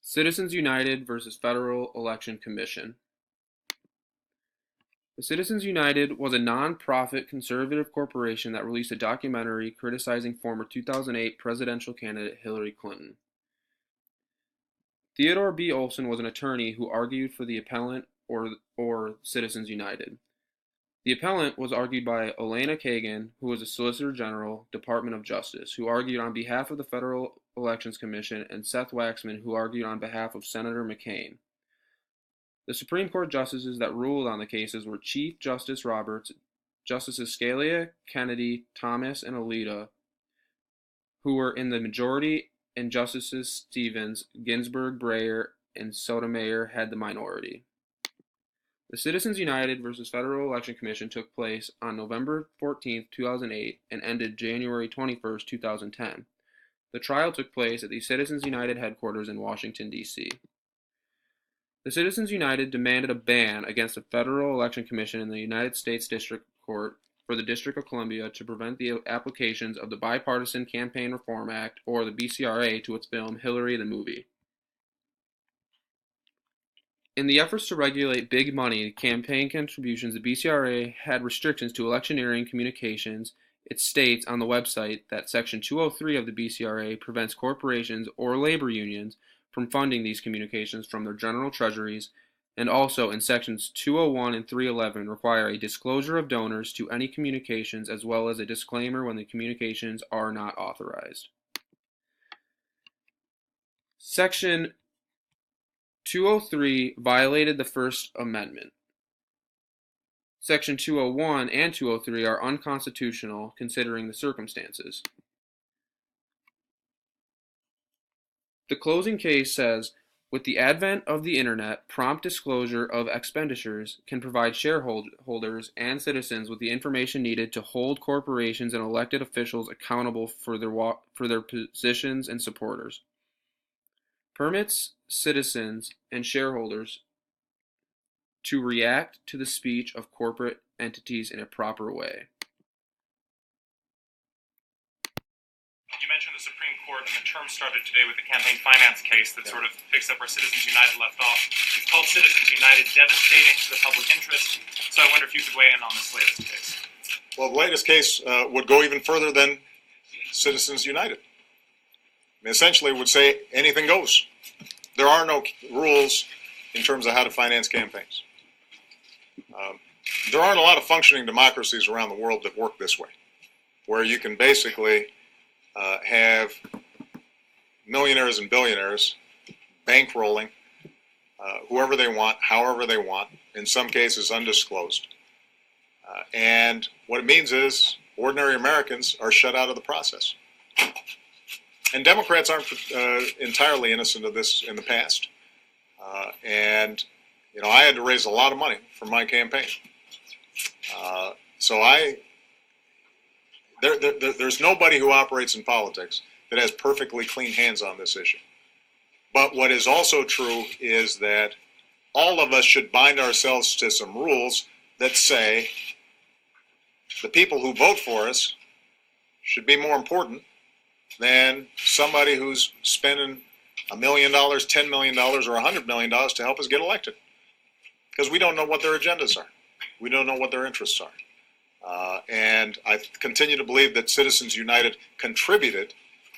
Citizens United versus Federal Election Commission. The Citizens United was a non-profit conservative corporation that released a documentary criticizing former 2008 presidential candidate Hillary Clinton. Theodore B. Olson was an attorney who argued for the appellant or Citizens United. The appellant was argued by Elena Kagan, who was a Solicitor General, Department of Justice, who argued on behalf of the Federal Elections Commission, and Seth Waxman, who argued on behalf of Senator McCain. The Supreme Court justices that ruled on the cases were Chief Justice Roberts, Justices Scalia, Kennedy, Thomas, and Alito, who were in the majority, and Justices Stevens, Ginsburg, Breyer, and Sotomayor had the minority. The Citizens United versus Federal Election Commission took place on November 14, 2008, and ended January 21, 2010. The trial took place at the Citizens United headquarters in Washington, D.C. The Citizens United demanded a ban against the Federal Election Commission in the United States District Court for the District of Columbia to prevent the applications of the Bipartisan Campaign Reform Act, or the BCRA, to its film Hillary the Movie. In the efforts to regulate big money campaign contributions, the BCRA had restrictions to electioneering communications. It states on the website that Section 203 of the BCRA prevents corporations or labor unions from funding these communications from their general treasuries, and also in Sections 201 and 311 require a disclosure of donors to any communications as well as a disclaimer when the communications are not authorized. Section 203 violated the First Amendment. Section 201 and 203 are unconstitutional considering the circumstances. The closing case says, with the advent of the Internet, prompt disclosure of expenditures can provide shareholders and citizens with the information needed to hold corporations and elected officials accountable for their positions and supporters. Permits citizens and shareholders to react to the speech of corporate entities in a proper way. You mentioned the Supreme Court, and the term started today with the campaign finance case that sort of picks up where Citizens United left off. It's called Citizens United devastating to the public interest, so I wonder if you could weigh in on this latest case. Well, the latest case would go even further than Citizens United. Essentially, it would say anything goes. There are no rules in terms of how to finance campaigns. There aren't a lot of functioning democracies around the world that work this way, where you can basically have millionaires and billionaires bankrolling whoever they want, however they want, in some cases undisclosed. And what it means is ordinary Americans are shut out of the process. And Democrats aren't entirely innocent of this in the past. And, you know, I had to raise a lot of money for my campaign. There's nobody who operates in politics that has perfectly clean hands on this issue. But what is also true is that all of us should bind ourselves to some rules that say the people who vote for us should be more important than somebody who's spending $1 million, $10 million, or $100 million to help us get elected. Because we don't know what their agendas are. We don't know what their interests are. And I continue to believe that Citizens United contributed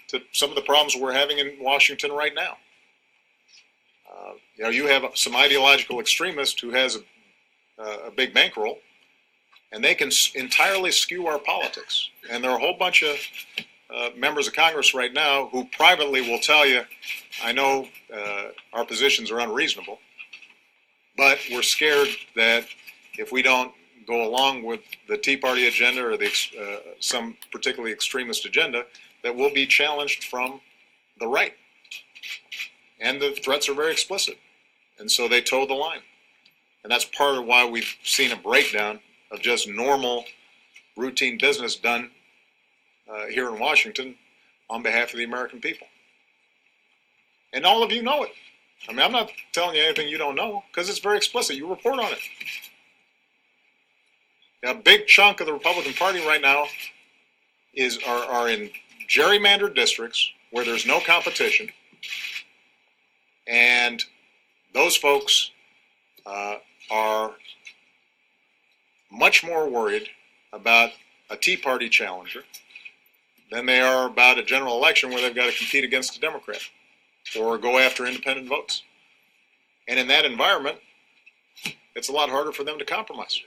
to some of the problems we're having in Washington right now. You have some ideological extremist who has a big bankroll, and they can entirely skew our politics. And there are a whole bunch of members of Congress right now who privately will tell you, I know our positions are unreasonable, but we're scared that if we don't go along with the Tea Party agenda or some particularly extremist agenda, that we'll be challenged from the right. And the threats are very explicit. And so they toe the line. And that's part of why we've seen a breakdown of just normal, routine business done here in Washington on behalf of the American people. And all of you know it. I mean, I'm not telling you anything you don't know, because it's very explicit. You report on it. A big chunk of the Republican Party right now are in gerrymandered districts where there's no competition, And those folks are much more worried about a Tea Party challenger than they are about a general election where they've got to compete against a Democrat or go after independent votes. And in that environment, it's a lot harder for them to compromise.